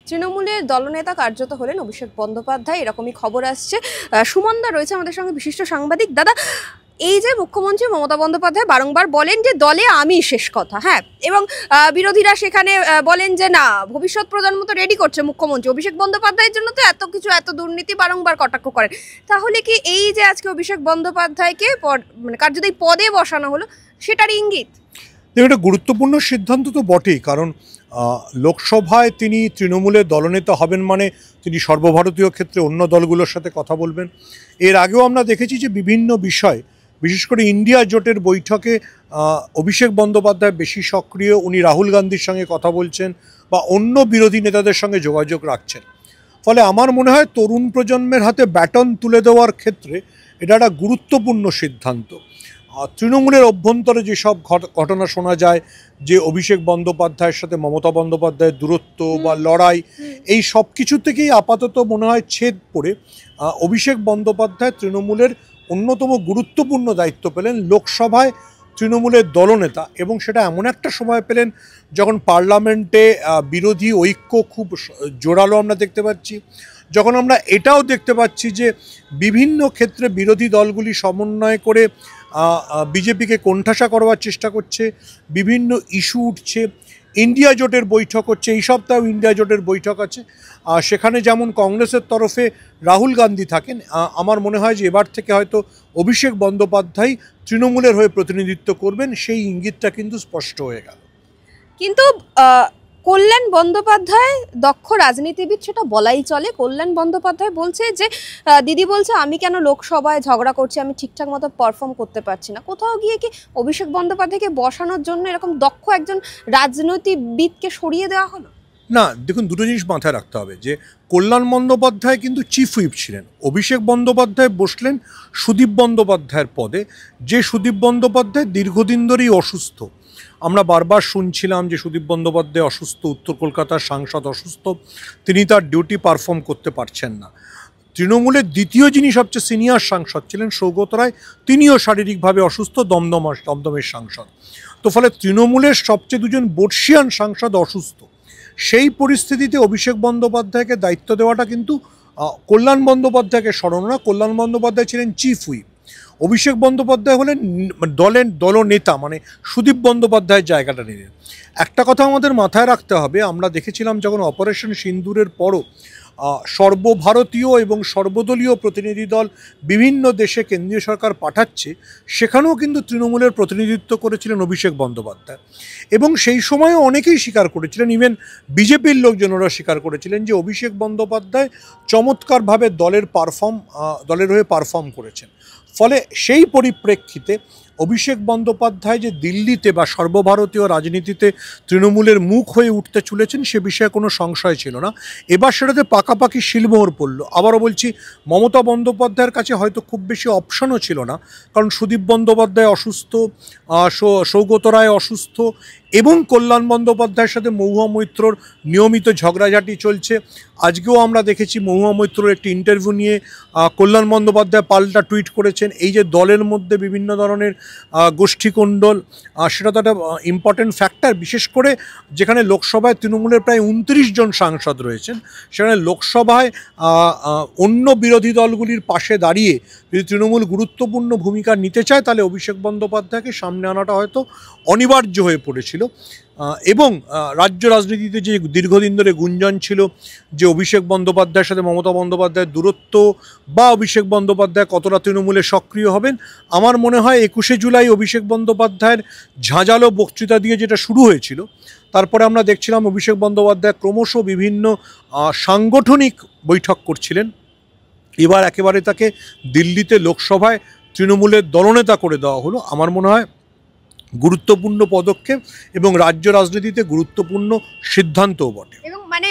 তৃণমূলের দলনেতা কার্যত হলেন অভিষেক বন্দ্যোপাধ্যায়, এরকমই খবর আসছে। সুমনদা রয়েছে আমাদের সঙ্গে, বিশিষ্ট সাংবাদিক। দাদা, এই যে মুখ্যমন্ত্রী মমতা বন্দ্যোপাধ্যায় বারংবার বলেন যে দলে আমি শেষ কথা, হ্যাঁ, এবং বিরোধীরা সেখানে বলেন যে না, ভবিষ্যৎ প্রজন্ম তো রেডি করছে মুখ্যমন্ত্রী, অভিষেক বন্দ্যোপাধ্যায়ের জন্য তো এত কিছু, এত দুর্নীতি বারংবার কটাক্ষ করেন। তাহলে কি এই যে আজকে অভিষেক বন্দ্যোপাধ্যায়কে মানে কার্যত এই পদে বসানো হলো, সেটার ইঙ্গিত? এটা গুরুত্বপূর্ণ সিদ্ধান্ত তো বটেই, কারণ লোকসভায় তিনি তৃণমূলের দলনেতা হবেন মানে তিনি সর্বভারতীয় ক্ষেত্রে অন্য দলগুলোর সাথে কথা বলবেন। এর আগেও আমরা দেখেছি যে বিভিন্ন বিষয়, বিশেষ করে ইন্ডিয়া জোটের বৈঠকে অভিষেক বন্দ্যোপাধ্যায় বেশি সক্রিয়, উনি রাহুল গান্ধীর সঙ্গে কথা বলছেন বা অন্য বিরোধী নেতাদের সঙ্গে যোগাযোগ রাখছেন। ফলে আমার মনে হয় তরুণ প্রজন্মের হাতে ব্যাটন তুলে দেওয়ার ক্ষেত্রে এটা একটা গুরুত্বপূর্ণ সিদ্ধান্ত। তৃণমূলের অভ্যন্তরে যেসব ঘটনা শোনা যায়, যে অভিষেক বন্দ্যোপাধ্যায়ের সাথে মমতা বন্দ্যোপাধ্যায়ের দূরত্ব বা লড়াই, এই সব কিছু থেকেই আপাতত মনে হয় ছেদ পড়ে অভিষেক বন্দ্যোপাধ্যায় তৃণমূলের অন্যতম গুরুত্বপূর্ণ দায়িত্ব পেলেন, লোকসভায় তৃণমূলের দলনেতা, এবং সেটা এমন একটা সময় পেলেন যখন পার্লামেন্টে বিরোধী ঐক্য খুব জোরালো আমরা দেখতে পাচ্ছি, যখন আমরা এটাও দেখতে পাচ্ছি যে বিভিন্ন ক্ষেত্রে বিরোধী দলগুলি সমন্বয় করে বিজেপিকে কোণঠাসা করবার চেষ্টা করছে, বিভিন্ন ইস্যু উঠছে, ইন্ডিয়া জোটের বৈঠক হচ্ছে, এই সপ্তাহেও ইন্ডিয়া জোটের বৈঠক আছে, সেখানে যেমন কংগ্রেসের তরফে রাহুল গান্ধী থাকেন, আমার মনে হয় যে এবার থেকে হয়তো অভিষেক বন্দ্যোপাধ্যায় তৃণমূলের হয়ে প্রতিনিধিত্ব করবেন, সেই ইঙ্গিতটা কিন্তু স্পষ্ট হয়ে গেল। কিন্তু কল্যাণ বন্দ্যোপাধ্যায় দক্ষ রাজনীতিবিদ, সেটা বলাই চলে। কল্যাণ বন্দ্যোপাধ্যায় বলছে যে দিদি বলছে আমি কেন লোকসভায় ঝগড়া করছি, আমি ঠিকঠাক মতো পারফর্ম করতে পারছি না। কোথাও গিয়ে কি অভিষেক বন্দ্যোপাধ্যায়কে বসানোর জন্য এরকম দক্ষ একজন রাজনীতিবিদকে সরিয়ে দেওয়া হলো? না, দেখুন, দুটো জিনিস মাথায় রাখতে হবে, যে কল্যাণ বন্দ্যোপাধ্যায় কিন্তু চিফ হুইপ ছিলেন, অভিষেক বন্দ্যোপাধ্যায় বসলেন সুদীপ বন্দ্যোপাধ্যায়ের পদে, যে সুদীপ বন্দ্যোপাধ্যায় দীর্ঘদিন ধরেই অসুস্থ। আমরা বারবার শুনছিলাম যে সুদীপ বন্দ্যোপাধ্যায় অসুস্থ, উত্তর কলকাতার সাংসদ অসুস্থ, তিনি তার ডিউটি পারফর্ম করতে পারছেন না। তৃণমূলের দ্বিতীয় যিনি সবচেয়ে সিনিয়র সাংসদ ছিলেন সৌগত রায়, তিনিও শারীরিকভাবে অসুস্থ, দমদমের সাংসদ। তো ফলে তৃণমূলের সবচেয়ে দুজন বর্ষিয়ান সাংসদ অসুস্থ। সেই পরিস্থিতিতে অভিষেক বন্দ্যোপাধ্যায়কে দায়িত্ব দেওয়াটা কিন্তু কল্যাণ বন্দ্যোপাধ্যায়কে সরানো না, কল্যাণ বন্দ্যোপাধ্যায় ছিলেন চিফ হুইপ, অভিষেক বন্দ্যোপাধ্যায় হলেন দলনেতা, মানে সুদীপ বন্দ্যোপাধ্যায়ের জায়গাটা নিলেন। একটা কথা আমাদের মাথায় রাখতে হবে, আমরা দেখেছিলাম যখন অপারেশন সিন্দুরের পরও সর্বভারতীয় এবং সর্বদলীয় প্রতিনিধি দল বিভিন্ন দেশে কেন্দ্রীয় সরকার পাঠাচ্ছে, সেখানেও কিন্তু তৃণমূলের প্রতিনিধিত্ব করেছিলেন অভিষেক বন্দ্যোপাধ্যায়, এবং সেই সময়ও অনেকেই স্বীকার করেছিলেন, ইভেন বিজেপির লোকজনেরা স্বীকার করেছিলেন যে অভিষেক বন্দ্যোপাধ্যায় চমৎকারভাবে দলের হয়ে পারফর্ম করেছেন। ফলে সেই পরিপ্রেক্ষিতে অভিষেক বন্দ্যোপাধ্যায় যে দিল্লিতে বা সর্বভারতীয় রাজনীতিতে তৃণমূলের মুখ হয়ে উঠতে চলেছেন, সে বিষয়ে কোনো সংশয় ছিল না। এবার সেটাতে পাকাপাকি শিলমোহর পড়ল। আবারও বলছি, মমতা বন্দ্যোপাধ্যায়ের কাছে হয়তো খুব বেশি অপশনও ছিল না, কারণ সুদীপ বন্দ্যোপাধ্যায় অসুস্থ, সৌগত রায় অসুস্থ, এবং কল্যাণ বন্দ্যোপাধ্যায়ের সাথে মহুয়া মৈত্রর নিয়মিত ঝগড়াঝাটি চলছে। আজকেও আমরা দেখেছি মহুয়া মৈত্রর একটি ইন্টারভিউ নিয়ে কল্যাণ বন্দ্যোপাধ্যায় পাল্টা টুইট করেছেন। এই যে দলের মধ্যে বিভিন্ন ধরনের গোষ্ঠীকোণ্ডল, সেটা তো একটা ইম্পর্টেন্ট ফ্যাক্টর, বিশেষ করে যেখানে লোকসভায় তৃণমূলের প্রায় 29 জন সাংসদ রয়েছেন, সেখানে লোকসভায় অন্য বিরোধী দলগুলির পাশে দাঁড়িয়ে যদি তৃণমূল গুরুত্বপূর্ণ ভূমিকা নিতে চায়, তাহলে অভিষেক বন্দ্যোপাধ্যায়কে সামনে আনাটা হয়তো অনিবার্য হয়ে পড়েছিল। এবং রাজ্য রাজনীতিতে যে দীর্ঘদিন ধরে গুঞ্জন ছিল যে অভিষেক বন্দ্যোপাধ্যায়ের সাথে মমতা বন্দ্যোপাধ্যায়ের দূরত্ব, বা অভিষেক বন্দ্যোপাধ্যায় কতটা তৃণমূলে সক্রিয় হবেন, আমার মনে হয় 21শে জুলাই অভিষেক বন্দ্যোপাধ্যায়ের ঝাঁঝালো বক্তৃতা দিয়ে যেটা শুরু হয়েছিল, তারপরে আমরা দেখছিলাম অভিষেক বন্দ্যোপাধ্যায় ক্রমশ বিভিন্ন সাংগঠনিক বৈঠক করছিলেন। এবার একেবারে তাকে দিল্লিতে লোকসভায় তৃণমূলের দলনেতা করে দেওয়া হলো। আমার মনে হয় গুরুত্বপূর্ণ পদক্ষেপ এবং রাজ্য রাজনীতিতে গুরুত্বপূর্ণ সিদ্ধান্তও বটে। এবং মানে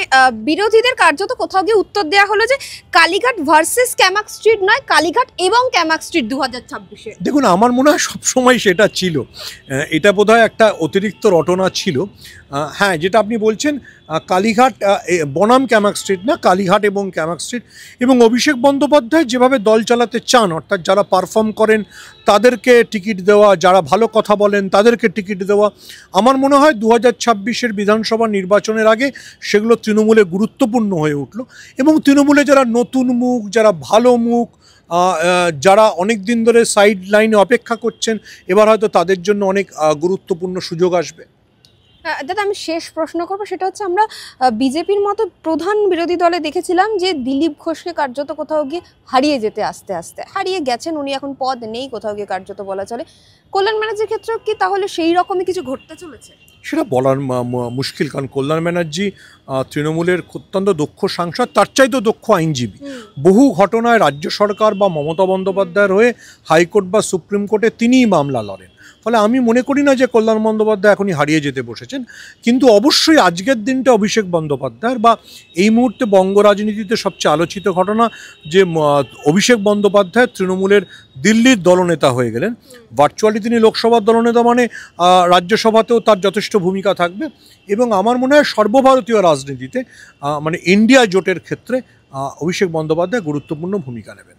বিরোধীদের কার্যত কোথাও গিয়ে উত্তর দেওয়া হলো যে কালীঘাট ভার্সেস ক্যামাক স্ট্রিট নয়, কালীঘাট এবং ক্যামাক স্ট্রিট 2026-এ। দেখুন, আমার মনে হয় সবসময় সেটা ছিল, এটা বোধহয় একটা অতিরিক্ত রটনা ছিল। হ্যাঁ, যেটা আপনি বলছেন, কালীঘাট বনাম ক্যামাক স্ট্রিট না, কালীঘাট এবং ক্যামাক স্ট্রিট। এবং অভিষেক বন্দ্যোপাধ্যায় যেভাবে দল চালাতে চান, অর্থাৎ যারা পারফর্ম করেন তাদেরকে টিকিট দেওয়া, যারা ভালো কথা বলেন তাদেরকে টিকিট দেওয়া, আমার মনে হয় 2026-এর বিধানসভা নির্বাচনের আগে সেগুলো তৃণমূলে গুরুত্বপূর্ণ হয়ে উঠল এবং তৃণমূলে যারা নতুন মুখ, যারা ভালো মুখ, যারা অনেক দিন ধরে সাইড লাইনে অপেক্ষা করছেন, এবার হয়তো তাদের জন্য অনেক গুরুত্বপূর্ণ সুযোগ আসবে। দাদা আমি শেষ প্রশ্ন করবো, সেটা হচ্ছে আমরা বিজেপির মতো প্রধান বিরোধী দলে দেখেছিলাম যে দিলীপ ঘোষকে কার্যত কোথাও গিয়ে হারিয়ে যেতে আস্তে আস্তে হারিয়ে গেছেন, উনি এখন পদ নেই কোথাও গিয়ে কার্যত বলা চলে। কল্যাণ ব্যানার্জির ক্ষেত্রেও কি তাহলে সেই রকমই কিছু ঘটতে চলেছে? সেটা বলার মুশকিল, কারণ কল্যাণ ব্যানার্জি তৃণমূলের অত্যন্ত দক্ষ সাংসদ, তার চাইতেও দক্ষ আইনজীবী। বহু ঘটনায় রাজ্য সরকার বা মমতা বন্দ্যোপাধ্যায়ের হয়ে হাইকোর্ট বা সুপ্রিম কোর্টে তিনিই মামলা লড়েন। ফলে আমি মনে করি না যে কল্যাণ বন্দ্যোপাধ্যায় এখনই হারিয়ে যেতে বসেছেন, কিন্তু অবশ্যই আজকের দিনটা অভিষেক বন্দ্যোপাধ্যায়ের বা এই মুহূর্তে বঙ্গ রাজনীতিতে সবচেয়ে আলোচিত ঘটনা যে অভিষেক বন্দ্যোপাধ্যায় তৃণমূলের দিল্লির দলনেতা হয়ে গেলেন। ভার্চুয়ালি তিনি লোকসভার দলনেতা, মানে রাজ্যসভাতেও তার যথেষ্ট ভূমিকা থাকবে এবং আমার মনে হয় সর্বভারতীয় রাজনীতিতে মানে ইন্ডিয়া জোটের ক্ষেত্রে অভিষেক বন্দ্যোপাধ্যায় গুরুত্বপূর্ণ ভূমিকা নেবেন।